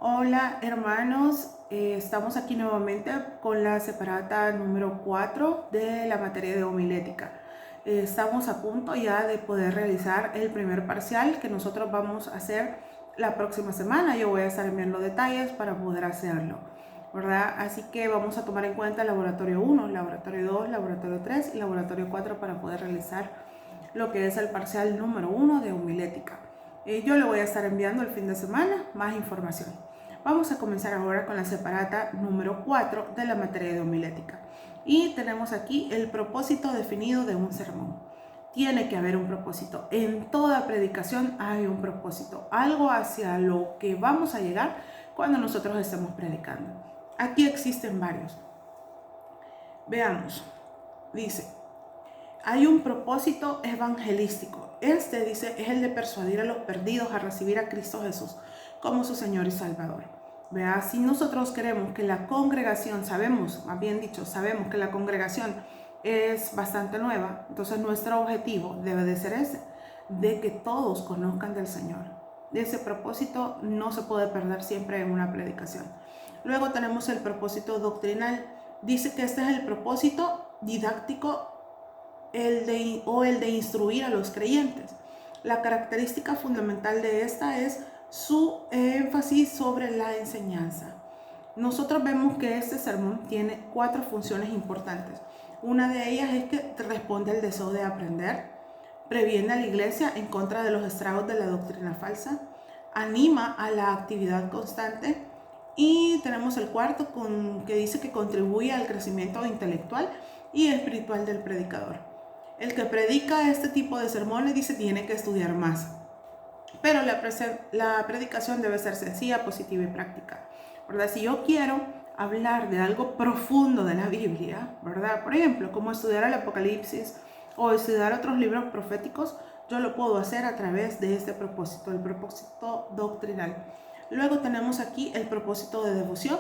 Hola hermanos, estamos aquí nuevamente con la separata número 4 de la materia de homilética. Estamos a punto ya de poder realizar el primer parcial que nosotros vamos a hacer la próxima semana. Yo voy a estar enviando detalles para poder hacerlo, ¿verdad? Así que vamos a tomar en cuenta el laboratorio 1, laboratorio 2, laboratorio 3 y laboratorio 4 para poder realizar lo que es el parcial número 1 de homilética. Yo le voy a estar enviando el fin de semana más información. Vamos a comenzar ahora con la separata número 4 de la materia de homilética. Y tenemos aquí el propósito definido de un sermón. Tiene que haber un propósito. En toda predicación hay un propósito, algo hacia lo que vamos a llegar cuando nosotros estemos predicando. Aquí existen varios. Veamos. Dice, hay un propósito evangelístico. Este, dice, es el de persuadir a los perdidos a recibir a Cristo Jesús como su Señor y Salvador. Vea, si nosotros queremos que la congregación, sabemos que la congregación es bastante nueva, entonces nuestro objetivo debe de ser ese, de que todos conozcan del Señor. Ese propósito no se puede perder siempre en una predicación. Luego tenemos el propósito doctrinal. Dice que este es el propósito didáctico el de instruir a los creyentes. La característica fundamental de esta es su énfasis sobre la enseñanza. Nosotros vemos que este sermón tiene 4 funciones importantes. Una de ellas es que responde al deseo de aprender, previene a la iglesia en contra de los estragos de la doctrina falsa, anima a la actividad constante, y tenemos el cuarto que dice que contribuye al crecimiento intelectual y espiritual del predicador. El que predica este tipo de sermones dice tiene que estudiar más, pero la predicación debe ser sencilla, positiva y práctica, ¿verdad? Si yo quiero hablar de algo profundo de la Biblia, ¿verdad? Por ejemplo, como estudiar el Apocalipsis o estudiar otros libros proféticos, yo lo puedo hacer a través de este propósito, el propósito doctrinal. Luego tenemos aquí el propósito de devoción,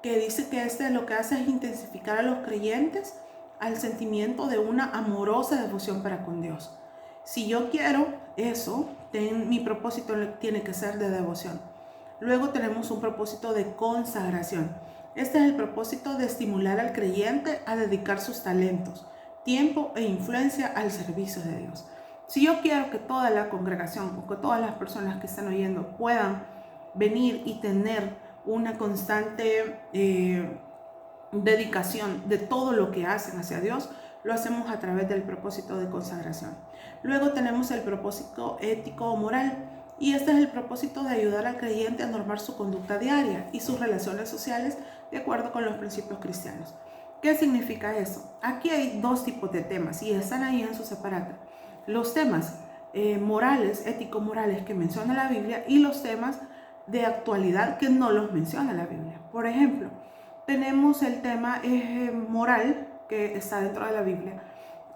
que dice que este lo que hace es intensificar a los creyentes al sentimiento de una amorosa devoción para con Dios. Si yo quiero eso, mi propósito tiene que ser de devoción. Luego tenemos un propósito de consagración. Este es el propósito de estimular al creyente a dedicar sus talentos, tiempo e influencia al servicio de Dios. Si yo quiero que toda la congregación o que todas las personas que están oyendo puedan venir y tener una constante dedicación de todo lo que hacen hacia Dios, lo hacemos a través del propósito de consagración. Luego tenemos el propósito ético o moral, y este es el propósito de ayudar al creyente a normar su conducta diaria y sus relaciones sociales de acuerdo con los principios cristianos. ¿Qué significa eso? Aquí hay 2 tipos de temas y están ahí en su separata. Los temas morales, ético-morales que menciona la Biblia, y los temas de actualidad que no los menciona la Biblia. Por ejemplo, tenemos el tema moral que está dentro de la Biblia,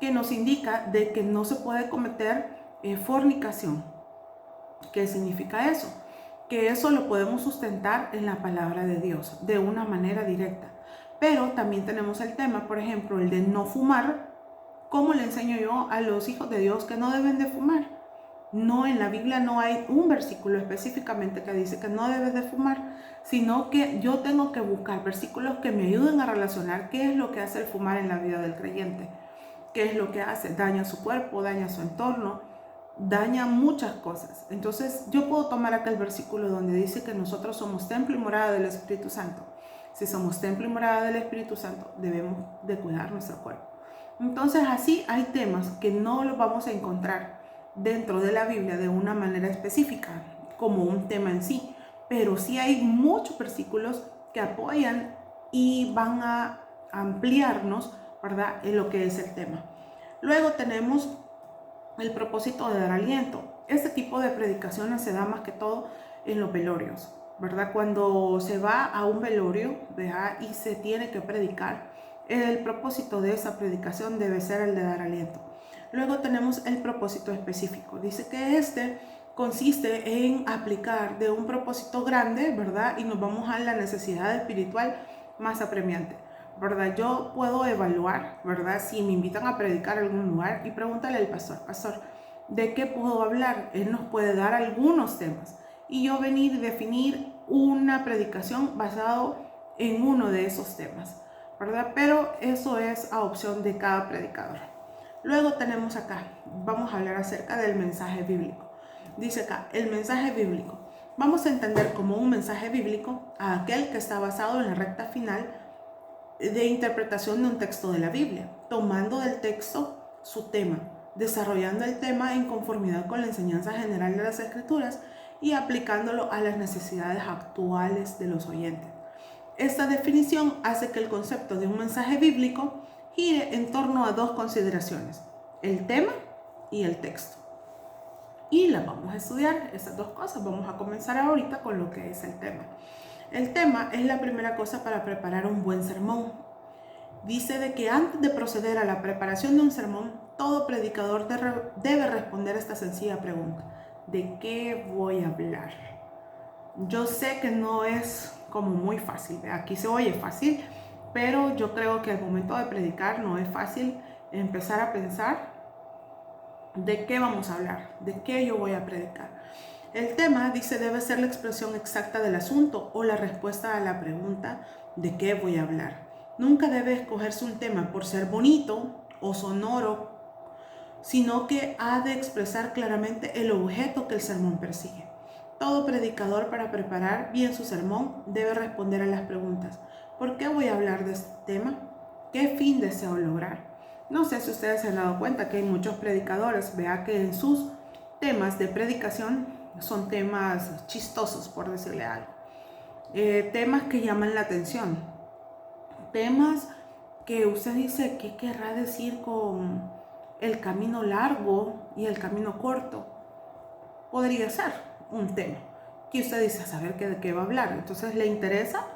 que nos indica de que no se puede cometer fornicación. ¿Qué significa eso? Que eso lo podemos sustentar en la palabra de Dios de una manera directa. Pero también tenemos el tema, por ejemplo, el de no fumar. ¿Cómo le enseño yo a los hijos de Dios que no deben de fumar? No, en la Biblia no hay un versículo específicamente que dice que no debes de fumar, sino que yo tengo que buscar versículos que me ayuden a relacionar qué es lo que hace el fumar en la vida del creyente, qué es lo que hace, daña su cuerpo, daña su entorno, daña muchas cosas. Entonces yo puedo tomar aquel versículo donde dice que nosotros somos templo y morada del Espíritu Santo. Si somos templo y morada del Espíritu Santo, debemos de cuidar nuestro cuerpo. Entonces así hay temas que no los vamos a encontrar dentro de la Biblia de una manera específica como un tema en sí, pero sí hay muchos versículos que apoyan y van a ampliarnos, ¿verdad?, en lo que es el tema. Luego tenemos el propósito de dar aliento. Este tipo de predicaciones se da más que todo en los velorios, ¿verdad? Cuando se va a un velorio, ¿verdad?, y se tiene que predicar, el propósito de esa predicación debe ser el de dar aliento. Luego tenemos el propósito específico. Dice que este consiste en aplicar de un propósito grande, ¿verdad? Y nos vamos a la necesidad espiritual más apremiante, ¿verdad? Yo puedo evaluar, ¿verdad? Si me invitan a predicar a algún lugar y pregúntale al pastor, ¿de qué puedo hablar? Él nos puede dar algunos temas y yo venir y definir una predicación basado en uno de esos temas, ¿verdad? Pero eso es a opción de cada predicador. Luego tenemos acá, vamos a hablar acerca del mensaje bíblico. Dice acá, el mensaje bíblico. Vamos a entender como un mensaje bíblico a aquel que está basado en la recta final de interpretación de un texto de la Biblia, tomando del texto su tema, desarrollando el tema en conformidad con la enseñanza general de las Escrituras y aplicándolo a las necesidades actuales de los oyentes. Esta definición hace que el concepto de un mensaje bíblico gire en torno a dos consideraciones, el tema y el texto. Y las vamos a estudiar, estas dos cosas. Vamos a comenzar ahorita con lo que es el tema. El tema es la primera cosa para preparar un buen sermón. Dice de que antes de proceder a la preparación de un sermón, todo predicador debe responder esta sencilla pregunta: ¿de qué voy a hablar? Yo sé que no es como muy fácil, aquí se oye fácil, pero yo creo que al momento de predicar no es fácil empezar a pensar de qué vamos a hablar, de qué yo voy a predicar. El tema, dice, debe ser la expresión exacta del asunto o la respuesta a la pregunta ¿de qué voy a hablar? Nunca debe escogerse un tema por ser bonito o sonoro, sino que ha de expresar claramente el objeto que el sermón persigue. Todo predicador, para preparar bien su sermón, debe responder a las preguntas: ¿por qué voy a hablar de este tema? ¿Qué fin deseo lograr? No sé si ustedes se han dado cuenta que hay muchos predicadores, vea que en sus temas de predicación son temas chistosos, por decirle algo. Temas que llaman la atención. Temas que usted dice, ¿qué querrá decir con el camino largo y el camino corto? Podría ser un tema que usted dice, a saber de qué va a hablar. Entonces le interesa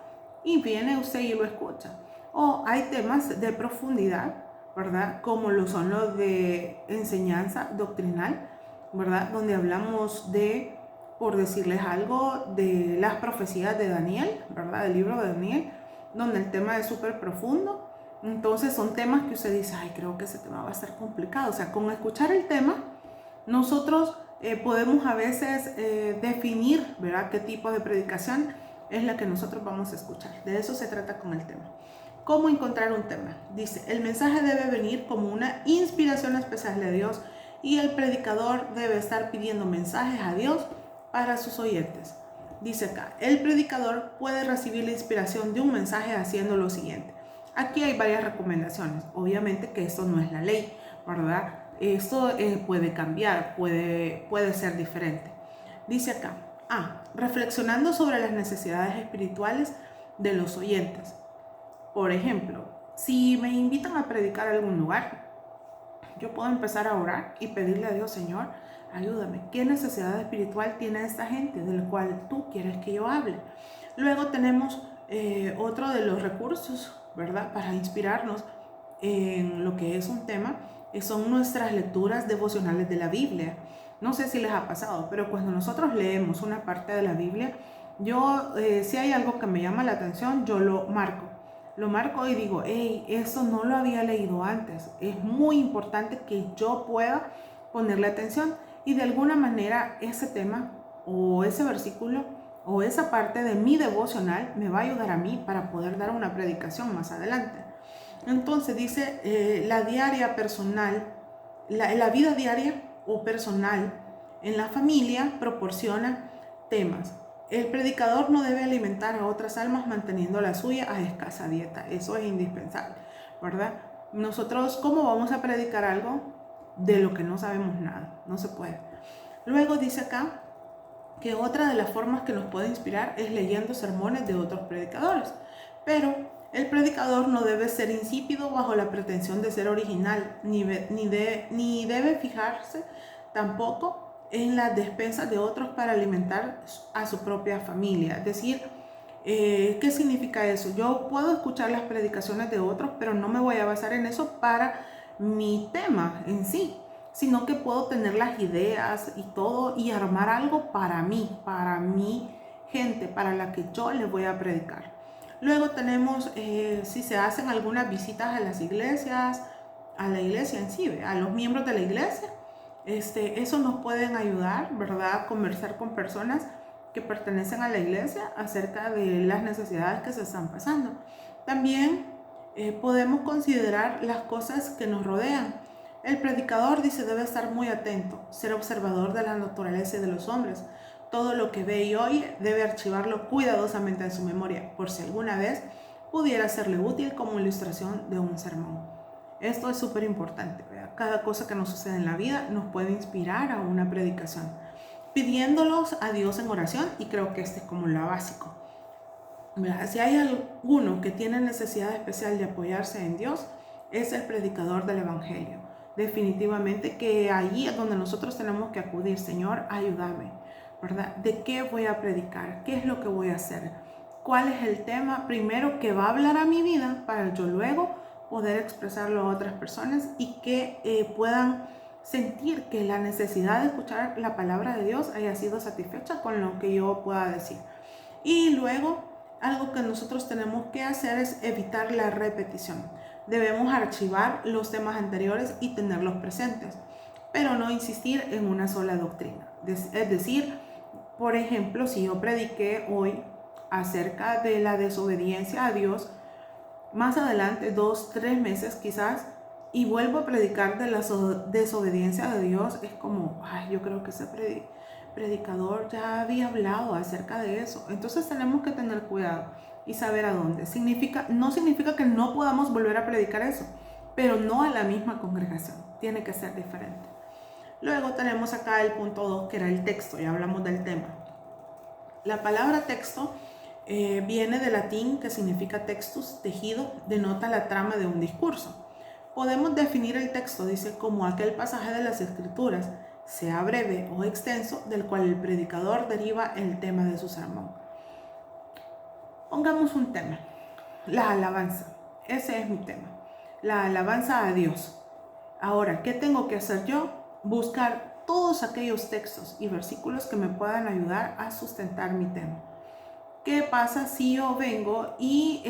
y viene usted y lo escucha. O hay temas de profundidad, ¿verdad? Como lo son los de enseñanza doctrinal, ¿verdad? Donde hablamos de, por decirles algo, de las profecías de Daniel, ¿verdad? Del libro de Daniel, donde el tema es súper profundo. Entonces son temas que usted dice, ay, creo que ese tema va a ser complicado. O sea, con escuchar el tema, nosotros podemos a veces definir, ¿verdad?, qué tipo de predicación es la que nosotros vamos a escuchar. De eso se trata con el tema. ¿Cómo encontrar un tema? Dice, el mensaje debe venir como una inspiración especial de Dios y el predicador debe estar pidiendo mensajes a Dios para sus oyentes. Dice acá, el predicador puede recibir la inspiración de un mensaje haciendo lo siguiente. Aquí hay varias recomendaciones. Obviamente que esto no es la ley, ¿verdad? Esto puede cambiar, puede ser diferente. Dice acá, reflexionando sobre las necesidades espirituales de los oyentes. Por ejemplo, si me invitan a predicar a algún lugar, yo puedo empezar a orar y pedirle a Dios, Señor, ayúdame. ¿Qué necesidad espiritual tiene esta gente del cual tú quieres que yo hable? Luego tenemos otro de los recursos, ¿verdad?, para inspirarnos en lo que es un tema, son nuestras lecturas devocionales de la Biblia. No sé si les ha pasado, pero cuando nosotros leemos una parte de la Biblia, yo, si hay algo que me llama la atención, yo lo marco y digo, hey, eso no lo había leído antes. Es muy importante que yo pueda ponerle atención y de alguna manera ese tema o ese versículo o esa parte de mi devocional me va a ayudar a mí para poder dar una predicación más adelante. Entonces dice, la diaria personal, la vida diaria o personal en la familia proporciona temas. El predicador no debe alimentar a otras almas manteniendo la suya a escasa dieta. Eso es indispensable, ¿verdad? Nosotros, ¿cómo vamos a predicar algo de lo que no sabemos nada? No se puede. Luego dice acá que otra de las formas que nos puede inspirar es leyendo sermones de otros predicadores. Pero el predicador no debe ser insípido bajo la pretensión de ser original, ni debe fijarse tampoco en las despensas de otros para alimentar a su propia familia. Es decir, ¿qué significa eso? Yo puedo escuchar las predicaciones de otros, pero no me voy a basar en eso para mi tema en sí, sino que puedo tener las ideas y todo y armar algo para mí, gente, para la que yo le voy a predicar. Luego tenemos, si se hacen algunas visitas a las iglesias, a la iglesia en sí, a los miembros de la iglesia, eso nos pueden ayudar, ¿verdad?, a conversar con personas que pertenecen a la iglesia acerca de las necesidades que se están pasando. También podemos considerar las cosas que nos rodean. El predicador dice debe estar muy atento, ser observador de la naturaleza y de los hombres. Todo lo que ve y oye debe archivarlo cuidadosamente en su memoria, por si alguna vez pudiera serle útil como ilustración de un sermón. Esto es súper importante. Cada cosa que nos sucede en la vida nos puede inspirar a una predicación. Pidiéndolos a Dios en oración, y creo que este es como lo básico. Si hay alguno que tiene necesidad especial de apoyarse en Dios, es el predicador del Evangelio. Definitivamente que allí es donde nosotros tenemos que acudir. Señor, ayúdame, ¿verdad? ¿De qué voy a predicar? ¿Qué es lo que voy a hacer? ¿Cuál es el tema primero que va a hablar a mi vida para yo luego poder expresarlo a otras personas y que puedan sentir que la necesidad de escuchar la palabra de Dios haya sido satisfecha con lo que yo pueda decir? Y luego, algo que nosotros tenemos que hacer es evitar la repetición. Debemos archivar los temas anteriores y tenerlos presentes, pero no insistir en una sola doctrina. Es decir, por ejemplo, si yo prediqué hoy acerca de la desobediencia a Dios, más adelante, 2, 3 meses quizás, y vuelvo a predicar de la desobediencia de Dios, es como, yo creo que ese predicador ya había hablado acerca de eso. Entonces tenemos que tener cuidado y saber a dónde. No significa que no podamos volver a predicar eso, pero no a la misma congregación. Tiene que ser diferente. Luego tenemos acá el punto 2, que era el texto. Ya hablamos del tema. La palabra texto viene del latín, que significa textus, tejido, denota la trama de un discurso. Podemos definir el texto, dice, como aquel pasaje de las Escrituras, sea breve o extenso, del cual el predicador deriva el tema de su sermón. Pongamos un tema, la alabanza. Ese es mi tema, la alabanza a Dios. Ahora, ¿qué tengo que hacer yo? Buscar todos aquellos textos y versículos que me puedan ayudar a sustentar mi tema. ¿Qué pasa si yo vengo y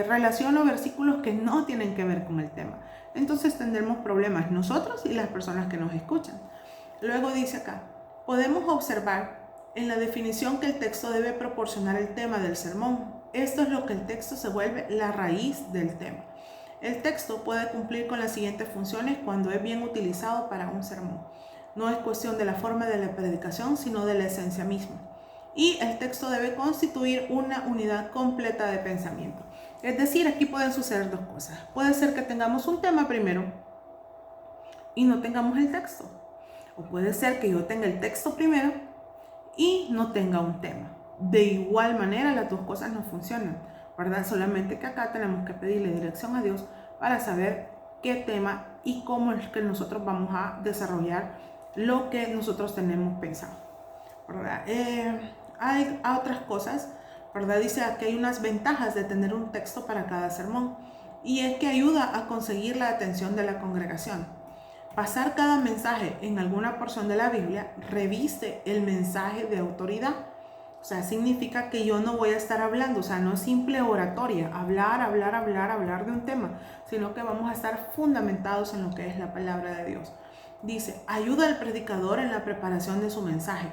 relaciono versículos que no tienen que ver con el tema? Entonces tendremos problemas nosotros y las personas que nos escuchan. Luego dice acá, podemos observar en la definición que el texto debe proporcionar el tema del sermón. Esto es lo que el texto se vuelve la raíz del tema. El texto puede cumplir con las siguientes funciones cuando es bien utilizado para un sermón. No es cuestión de la forma de la predicación, sino de la esencia misma. Y el texto debe constituir una unidad completa de pensamiento. Es decir, aquí pueden suceder dos cosas. Puede ser que tengamos un tema primero y no tengamos el texto. O puede ser que yo tenga el texto primero y no tenga un tema. De igual manera, las dos cosas no funcionan, ¿verdad? Solamente que acá tenemos que pedirle dirección a Dios para saber qué tema y cómo es que nosotros vamos a desarrollar lo que nosotros tenemos pensado, ¿verdad? Hay otras cosas, ¿verdad? Dice que hay unas ventajas de tener un texto para cada sermón, y es que ayuda a conseguir la atención de la congregación. Pasar cada mensaje en alguna porción de la Biblia reviste el mensaje de autoridad. O sea, significa que yo no voy a estar hablando, o sea, no es simple oratoria, hablar de un tema, sino que vamos a estar fundamentados en lo que es la palabra de Dios. Dice, ayuda al predicador en la preparación de su mensaje.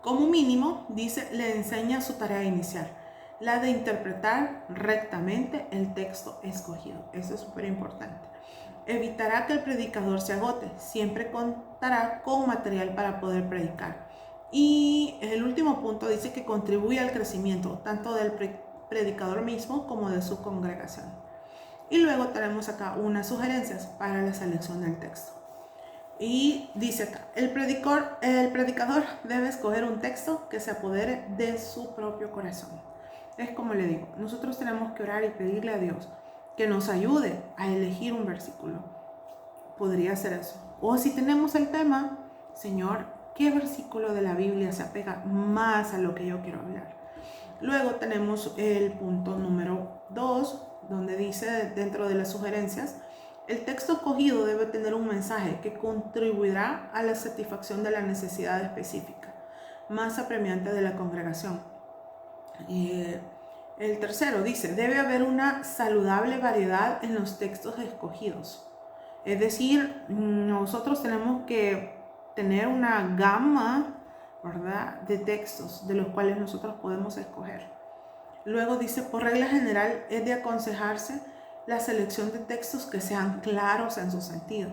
Como mínimo, dice, le enseña su tarea inicial, la de interpretar rectamente el texto escogido. Eso es súper importante. Evitará que el predicador se agote, siempre contará con material para poder predicar. Y el último punto dice que contribuye al crecimiento tanto del predicador mismo como de su congregación. Y luego tenemos acá unas sugerencias para la selección del texto. Y dice acá, el predicador debe escoger un texto que se apodere de su propio corazón. Es como le digo, nosotros tenemos que orar y pedirle a Dios que nos ayude a elegir un versículo. Podría ser eso. O si tenemos el tema, Señor, ¿qué versículo de la Biblia se apega más a lo que yo quiero hablar? Luego tenemos el punto número 2, donde dice dentro de las sugerencias, el texto escogido debe tener un mensaje que contribuirá a la satisfacción de la necesidad específica, más apremiante de la congregación. El tercero dice, debe haber una saludable variedad en los textos escogidos. Es decir, nosotros tenemos que tener una gama ¿verdad?, de textos de los cuales nosotros podemos escoger. Luego dice, por regla general es de aconsejarse la selección de textos que sean claros en su sentido,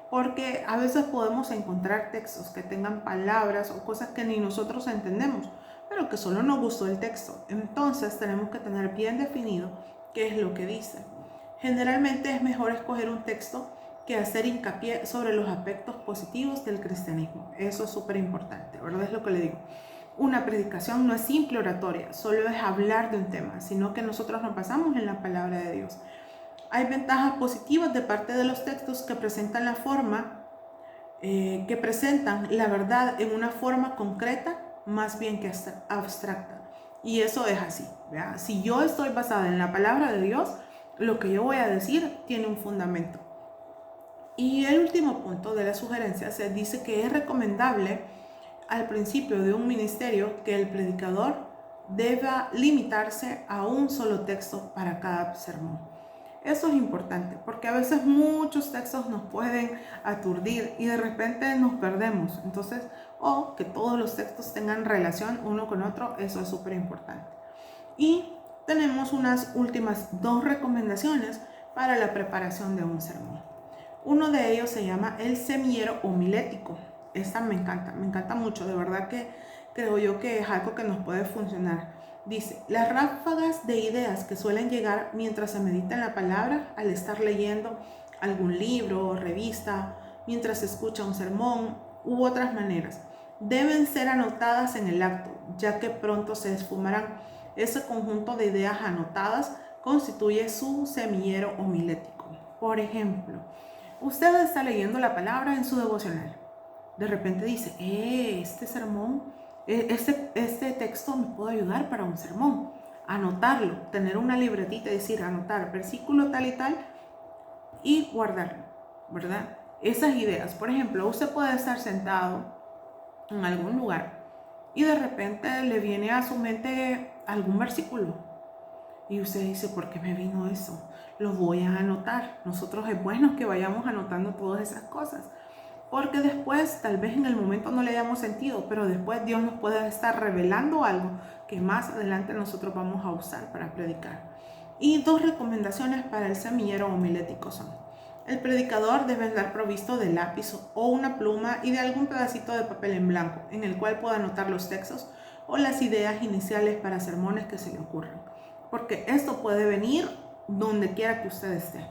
porque a veces podemos encontrar textos que tengan palabras o cosas que ni nosotros entendemos, pero que solo nos gustó el texto. Entonces tenemos que tener bien definido qué es lo que dice. Generalmente es mejor escoger un texto que hacer hincapié sobre los aspectos positivos del cristianismo. Eso es súper importante, ¿verdad? Es lo que le digo. Una predicación no es simple oratoria, solo es hablar de un tema, sino que nosotros nos basamos en la palabra de Dios. Hay ventajas positivas de parte de los textos que presentan la forma, que presentan la verdad en una forma concreta, más bien que abstracta. Y eso es así, ¿verdad? Si yo estoy basada en la palabra de Dios, lo que yo voy a decir tiene un fundamento. Y el último punto de la sugerencia se dice que es recomendable al principio de un ministerio que el predicador deba limitarse a un solo texto para cada sermón. Eso es importante porque a veces muchos textos nos pueden aturdir y de repente nos perdemos. Entonces, o que todos los textos tengan relación uno con otro, eso es súper importante. Y tenemos unas últimas 2 recomendaciones para la preparación de un sermón. Uno de ellos se llama el semillero homilético. Esta me encanta mucho, de verdad que creo yo que es algo que nos puede funcionar. Dice, las ráfagas de ideas que suelen llegar mientras se medita en la palabra, al estar leyendo algún libro o revista, mientras se escucha un sermón u otras maneras, deben ser anotadas en el acto, ya que pronto se esfumarán. Ese conjunto de ideas anotadas constituye su semillero homilético. Por ejemplo, usted está leyendo la palabra en su devocional. De repente dice, este sermón, este texto me puede ayudar para un sermón. Anotarlo, tener una libretita y decir, anotar versículo tal y tal y guardarlo, ¿verdad? Esas ideas. Por ejemplo, usted puede estar sentado en algún lugar y de repente le viene a su mente algún versículo. Y usted dice, ¿por qué me vino eso? Lo voy a anotar. Nosotros es bueno que vayamos anotando todas esas cosas. Porque después, tal vez en el momento no le hayamos sentido, pero después Dios nos puede estar revelando algo que más adelante nosotros vamos a usar para predicar. Y 2 recomendaciones para el semillero homilético son: el predicador debe andar provisto de lápiz o una pluma y de algún pedacito de papel en blanco, en el cual pueda anotar los textos o las ideas iniciales para sermones que se le ocurran. Porque esto puede venir donde quiera que usted esté.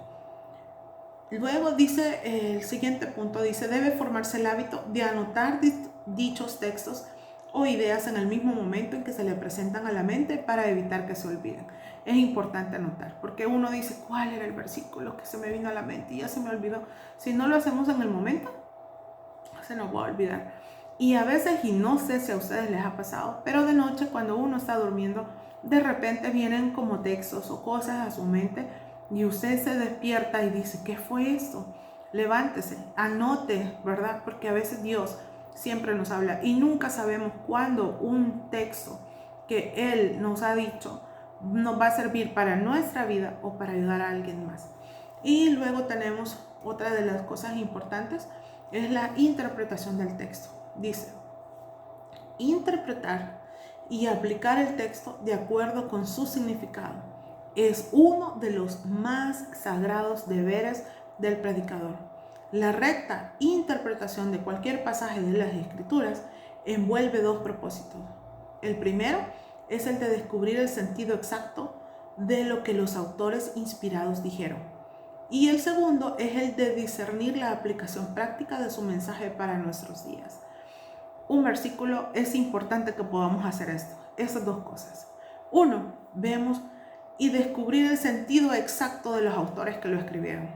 Luego dice, el siguiente punto dice, debe formarse el hábito de anotar dichos textos o ideas en el mismo momento en que se le presentan a la mente para evitar que se olviden. Es importante anotar, porque uno dice, ¿cuál era el versículo que se me vino a la mente? Y ya se me olvidó. Si no lo hacemos en el momento, se nos va a olvidar. Y a veces, y no sé si a ustedes les ha pasado, pero de noche cuando uno está durmiendo, de repente vienen como textos o cosas a su mente y usted se despierta y dice, ¿qué fue esto? Levántese, anote, ¿verdad? Porque a veces Dios siempre nos habla y nunca sabemos cuándo un texto que Él nos ha dicho nos va a servir para nuestra vida o para ayudar a alguien más. Y luego tenemos otra de las cosas importantes, es la interpretación del texto. Dice, interpretar y aplicar el texto de acuerdo con su significado es uno de los más sagrados deberes del predicador. La recta interpretación de cualquier pasaje de las Escrituras envuelve 2 propósitos. El primero es el de descubrir el sentido exacto de lo que los autores inspirados dijeron. Y el segundo es el de discernir la aplicación práctica de su mensaje para nuestros días. Un versículo es importante que podamos hacer esto, esas 2 cosas. 1, vemos y descubrir el sentido exacto de los autores que lo escribieron.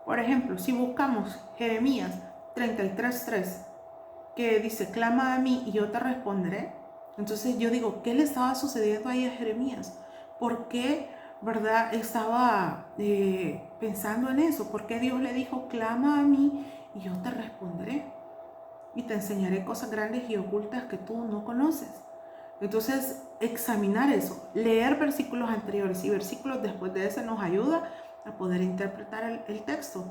Por ejemplo, si buscamos Jeremías 33:3, que dice, clama a mí y yo te responderé. Entonces yo digo, ¿qué le estaba sucediendo ahí a Jeremías? ¿Por qué, verdad, estaba pensando en eso? ¿Por qué Dios le dijo, clama a mí y yo te responderé? Y te enseñaré cosas grandes y ocultas que tú no conoces. Entonces, examinar eso, leer versículos anteriores y versículos después de ese nos ayuda a poder interpretar el texto.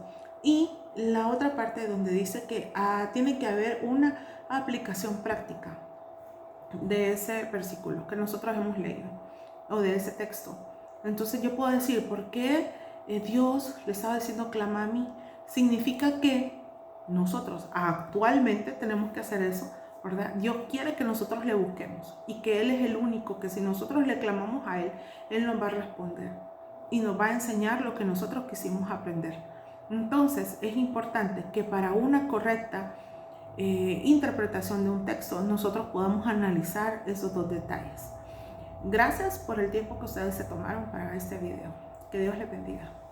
Y la otra parte donde dice que tiene que haber una aplicación práctica. de ese versículo que nosotros hemos leído o de ese texto. Entonces yo puedo decir, ¿por qué Dios le estaba diciendo clama a mí? Significa que nosotros actualmente tenemos que hacer eso, ¿verdad? Dios quiere que nosotros le busquemos y que Él es el único que si nosotros le clamamos a Él, Él nos va a responder y nos va a enseñar lo que nosotros quisimos aprender. Entonces es importante que para una correcta interpretación de un texto nosotros podamos analizar esos dos detalles. Gracias por el tiempo que ustedes se tomaron para este video. Que Dios les bendiga.